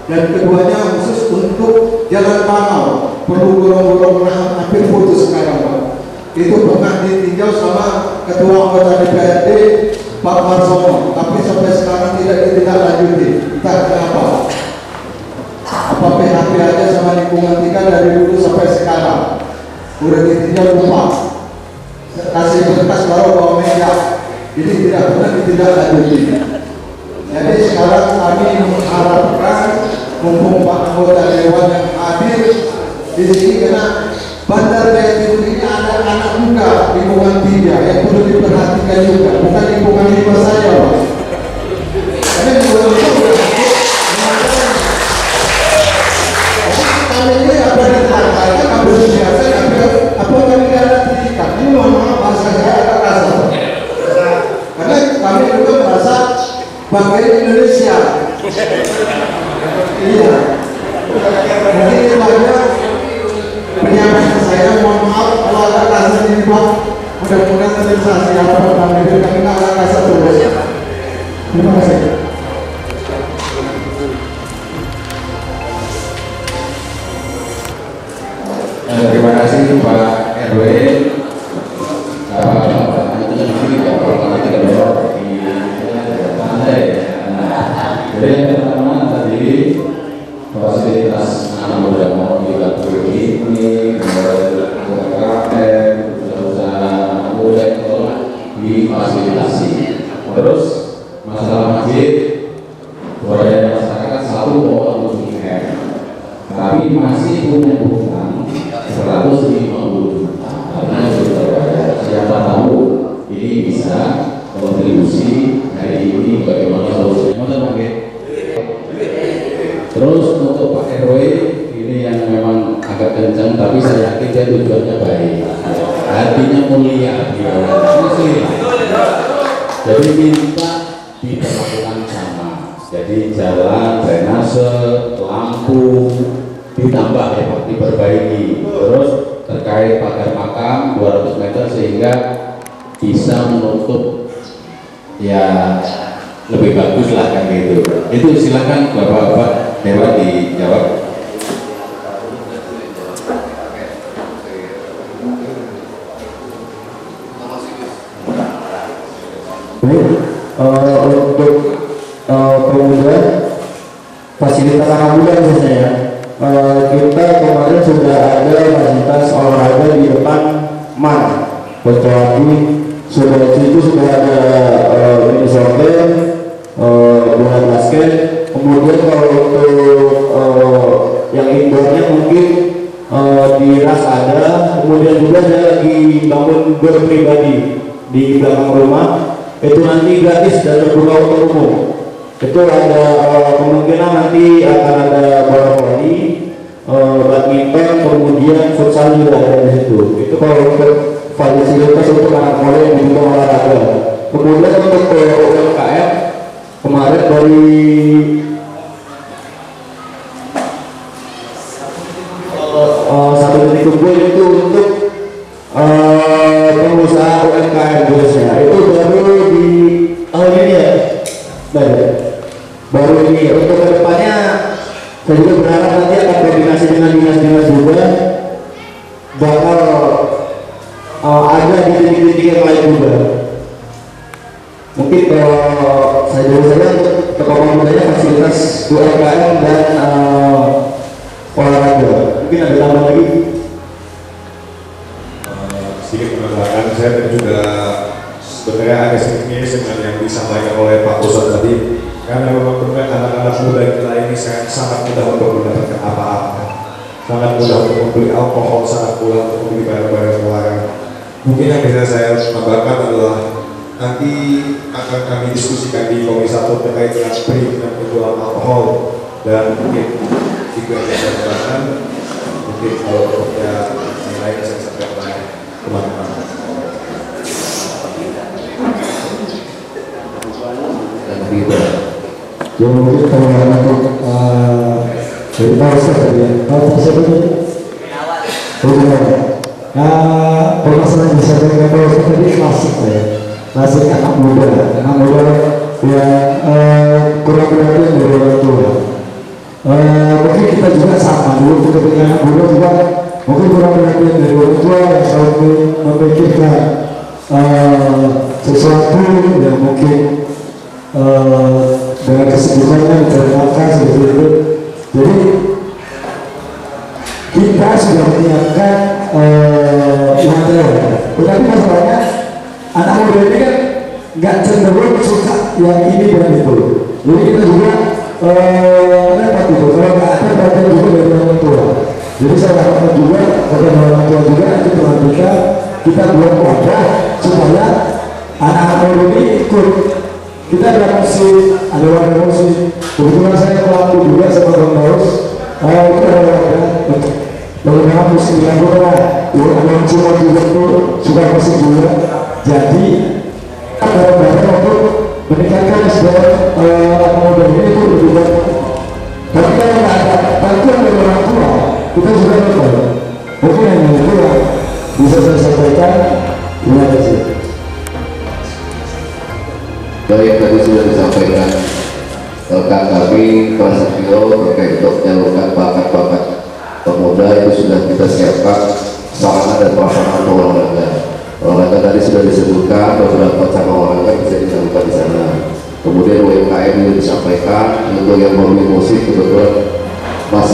Dan keduanya khusus untuk jalan Panau, perlu gorong-gorong hampir putus sekarang Pak. Itu pernah ditinjau sama Ketua Anggota DPRD Pak Marsono, tapi sampai sekarang tidak ditindaklanjuti. Entah kenapa. Apa PHP aja sama lingkungan 3 dari dulu sampai sekarang. Udah ditinjau lupa. Kasih berkas baru bawa meja. Jadi tidak pernah ditindaklanjuti. Jadi sekarang kami mengharapkan mumpung Pak anggota dewan yang hadir di sini, karena Bandar Jaya Timur ini ada anak juga lingkungan 3 yang perlu diperhatikan juga, bukan lingkungan 5 saja Pak. Karena lingkungan 5 Indonesia. Iya. Mungkin itu aja penyampaian saya. Mohon maaf kalau ada kasar ini Pak. Mudah-mudahan sensasi apa pertama itu kami nggak ada kasar terus. Terima kasih. Terima kasih Pak RW. Jadi yang pertama tadi fasilitas anak muda mau kita ini, UMKM, usaha muda itu difasilitasi. Terus masalah masjid, budaya masyarakat 1,7 M, tapi masih punya hutang 150 juta. Karena siapa tahu ini bisa kontribusi hari ini bagaimana solusinya. Terus untuk Pak RW ini yang memang agak kencang, tapi saya yakin dia tujuannya baik, hatinya mulia, jadi minta diperlakukan sama. Jadi jalan, drainase, lampu ditambah ya Pak, diperbaiki. Terus terkait pagar makam 200 meter sehingga bisa menutup ya lebih bagus lah kan gitu. Itu silakan Bapak-bapak Dewa dijawab. Untuk pemuda fasilitas anak muda misalnya kita kemarin sudah ada fasilitas olahraga di depan MAN kecuali sudah itu sudah ada mini soccer, bola basket. Kemudian kalau untuk yang indoornya mungkin di RAS ada. Kemudian juga ada lagi bangun gor pribadi di belakang rumah, itu nanti gratis dan terbuka untuk umum. Itu ada kemungkinan nanti akan ada bola voli, badminton, kemudian futsal juga ada di situ. Itu kalau untuk fasilitas untuk anak muda yang dibutuhkan olahraga. Kemudian untuk UMKM kemarin dari satu titik kumpul itu untuk pengusaha UMKM khususnya itu baru di tahun ini ya, baru ini. Untuk kedepannya saya juga berharap nanti akan koordinasi dengan dinas-dinas juga bakal ada di titik-titik yang lain juga. Mungkin kalau saya untuk mudanya fasilitas UMKM dan olahraga. Mungkin ada tambah lagi. Sedikit menambahkan, saya juga sebenarnya ada sedikit mirip dengan yang disampaikan oleh Pak Ustadz tadi, karena memang benar anak-anak muda kita ini sangat mudah untuk mendapatkan apa-apa, sangat mudah untuk membeli alkohol, sangat mudah untuk membeli barang-barang melarang. Mungkin yang bisa saya tambahkan adalah nanti akan kami diskusikan di Komisi 1 terkait dengan perizinan penjualan alkohol, dan mungkin juga saya tambahkan mungkin kalau ya yang lain saya sampaikan teman-teman. Ya mungkin kalau untuk dari Pak Ustadz tadi ya, Pak Ustadz tadi permasalahan yang disampaikan Pak Ustadz tadi klasik anak muda yang kurang perhatian dari orang tua. Mungkin kita juga sama dulu, kita punya anak muda juga mungkin kurang perhatian dari orang tua yang selalu memikirkan sesuatu yang mungkin dengan kesibukannya menceritakan seperti itu. Jadi kita sudah menyiapkan materi, tetapi masalahnya anak muda ini kan nggak cenderung suka yang ini dan itu. Jadi kita juga repot itu kalau nggak ada perhatian juga dari orang tua. Jadi saya harapkan juga kepada orang tua juga nanti perhatikan, kita buat wadah supaya anak-anak muda ini ikut. Kita ada musik, ada warna musik. Kebetulan saya pelaku juga sama Bang Daus. Itu ada warna bagaimana musik dilakukan lah. Yang cuma juga tuh suka musik juga. Jadi ada barang untuk meningkatkan SDM anak muda rekan kami Prasetyo terkait untuk menyalurkan bakat-bakat pemuda itu sudah kita siapkan sarana dan prasarana olahraga. Olahraga tadi sudah disebutkan beberapa cabang olahraga bisa dilakukan di sana. Kemudian UMKM juga disampaikan untuk yang hobi musik, kebetulan Mas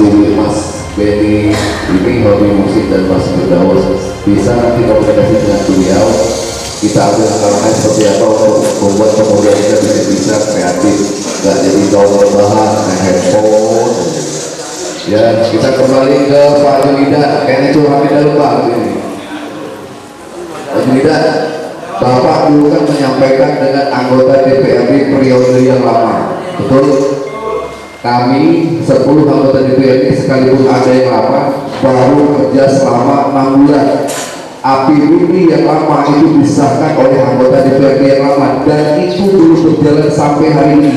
Benny ini hobi musik dan Mas Firdaus bisa nanti komunikasi dengan beliau, kita ambil langkah seperti apa untuk membuat pemuda kita bisa kreatif, nggak jadi gaul rebahan, handphone. Ya, kita kembali ke Pak Junida, kayaknya curhatin dulu Pak ini. Pak Junida, Bapak dulu kan menyampaikan dengan anggota DPRD periode yang lama, betul? Kami 10 anggota DPRD sekalipun ada yang lama baru kerja selama 6 bulan. APBD yang lama itu disahkan oleh anggota DPRD yang lama dan itu belum berjalan sampai hari ini.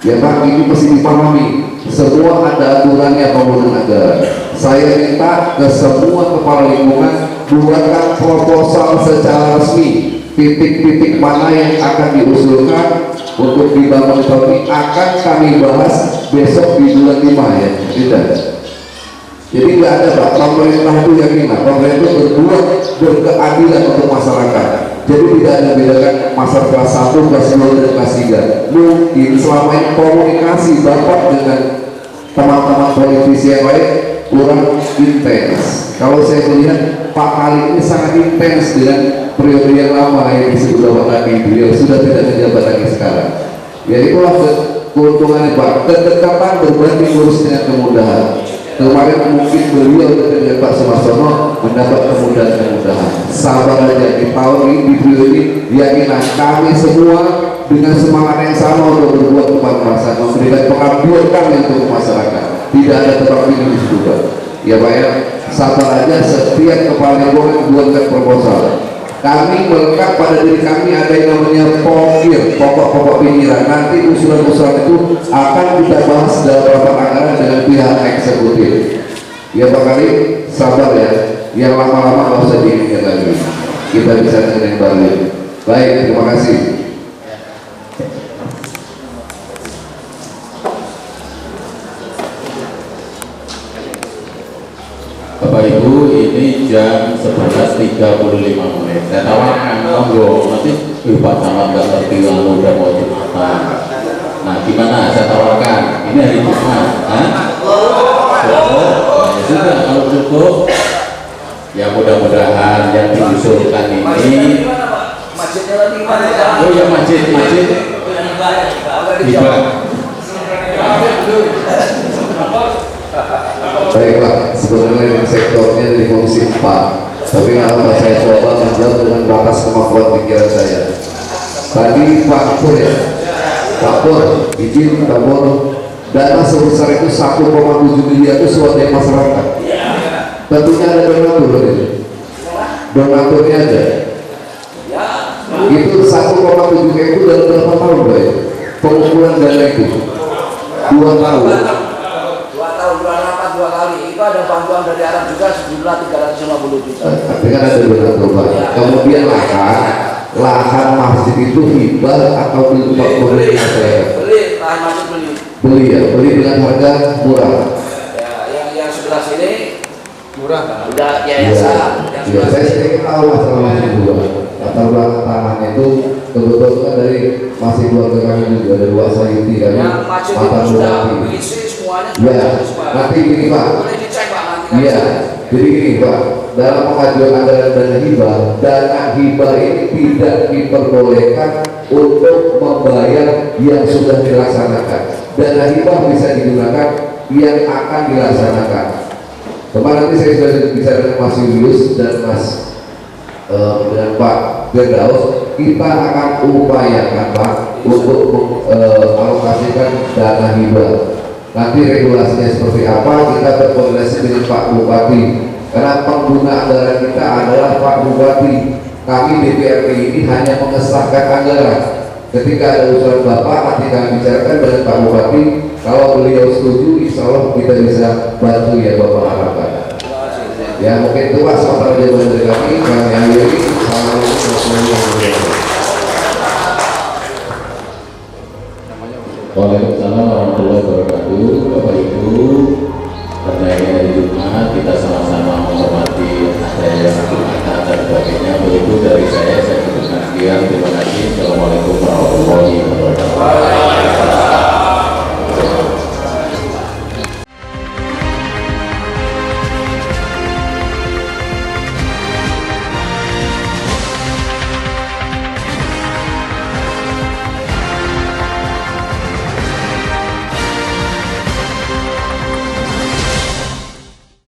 Ya Pak, ini mesti dipahami. Semua ada aturannya pembangunan negara. Saya minta ke semua kepala lingkungan buatkan proposal secara resmi. Titik-titik mana yang akan diusulkan untuk dibangun ini akan kami bahas besok di bulan 5 ya. Tidak. Jadi nggak ada Pak, pemerintah itu yakin pemerintah itu berbuat berkeadilan untuk masyarakat. Jadi tidak ada bedakan masyarakat kelas 1, kelas 2, dan kelas 3. Mungkin selama ini komunikasi Bapak dengan teman-teman politisi yang lain kurang intens. Kalau saya melihat Pak Kali ini sangat intens dengan periode yang lama yang disebut Bapak tadi. Beliau sudah tidak menjabat lagi sekarang. Ya itulah keuntungannya Pak. Kedekatan berbanding lurus dengan kemudahan. Kemarin mungkin beliau dengan Pak Sumarsono mendapat kemudahan-kemudahan. Sabar aja di tahun ini, di periode ini, yakinlah kami semua dengan semangat yang sama untuk berbuat kepada masyarakat, memberikan pengabdian kami untuk masyarakat. Tidak ada tempat pilih di situ Pak. Ya Pak ya, sabar aja, setiap kepala lingkungan buatkan proposal. Kami melekat pada diri kami ada yang namanya pokir, pokok-pokok pinggiran. Nanti usulan-usulan itu akan kita bahas dalam rapat anggaran dengan pihak eksekutif. Ya Pak Kali, sabar ya. Yang lama-lama nggak usah diingat lagi. Kita bisa dengan yang baru. Baik, terima kasih. Bapak Ibu, ini jam 11.35. Saya tawarkan monggo nanti Pak Camat nggak ngerti lalu udah mau Jumatan. Nah gimana? Saya tawarkan ini hari Jumat. Ya sudah, kalau cukup ya mudah-mudahan yang diusulkan ini. Oh ya masjid hibah. Baiklah, sebenarnya sektornya dari fungsi 4, tapi nggak apa, saya coba menjawab dengan batas kemampuan pikiran saya. Tadi Pak Pur ya, Pak Pur, izin Pak Pur, dana sebesar itu 1,7 miliar itu swadaya masyarakat. Tentunya ada donatur ini, donaturnya ada. Itu 1,7 itu dalam berapa tahun Pak? Pengumpulan dana itu 2 tahun. 2 kali itu ada bantuan dari Arab juga sejumlah 350 juta. Tapi kan ada donatur Pak. Kemudian lahan masjid itu hibah atau beli Pak pemerintah saya? Beli, lahan masjid beli. Beli ya, beli dengan harga murah. Ya, yang sebelah sini murah kan? udah yayasan. Ya, saya sering tahu masalah masjid juga. Latar belakang tanahnya itu kebetulan kan dari masih keluarga kami juga, dari Wak Sayuti kan. Yang masjid itu sudah berisi semuanya. Ya, nanti gini Pak. Boleh dicek Pak nanti. Iya, jadi gini Pak, dalam pengajuan anggaran dana hibah ini tidak diperbolehkan untuk membayar yang sudah dilaksanakan. Dana hibah bisa digunakan yang akan dilaksanakan. Kemarin nanti saya sudah bicara dengan Mas Julius dan dengan Pak Firdaus, kita akan upayakan Pak untuk mengalokasikan dana hibah. Nanti regulasinya seperti apa kita berkoordinasi dengan Pak Bupati, karena pengguna anggaran kita adalah Pak Bupati. Kami DPRD ini hanya mengesahkan anggaran. Ketika ada usulan Bapak nanti kami bicarakan dengan Pak Bupati. Kalau beliau setuju, insya Allah kita bisa bantu ya Bapak harapkan. Ya mungkin itu Pak sementara jawaban dari kami. Kami akhiri. Assalamualaikum warahmatullahi wabarakatuh. Waalaikumsalam warahmatullahi wabarakatuh. Bapak Ibu, karena ini hari Jumat, kita sama-sama menghormati ada yang Jumatan dan sebagainya. Begitu dari saya cukupkan sekian. Terima kasih. Assalamualaikum warahmatullahi wabarakatuh.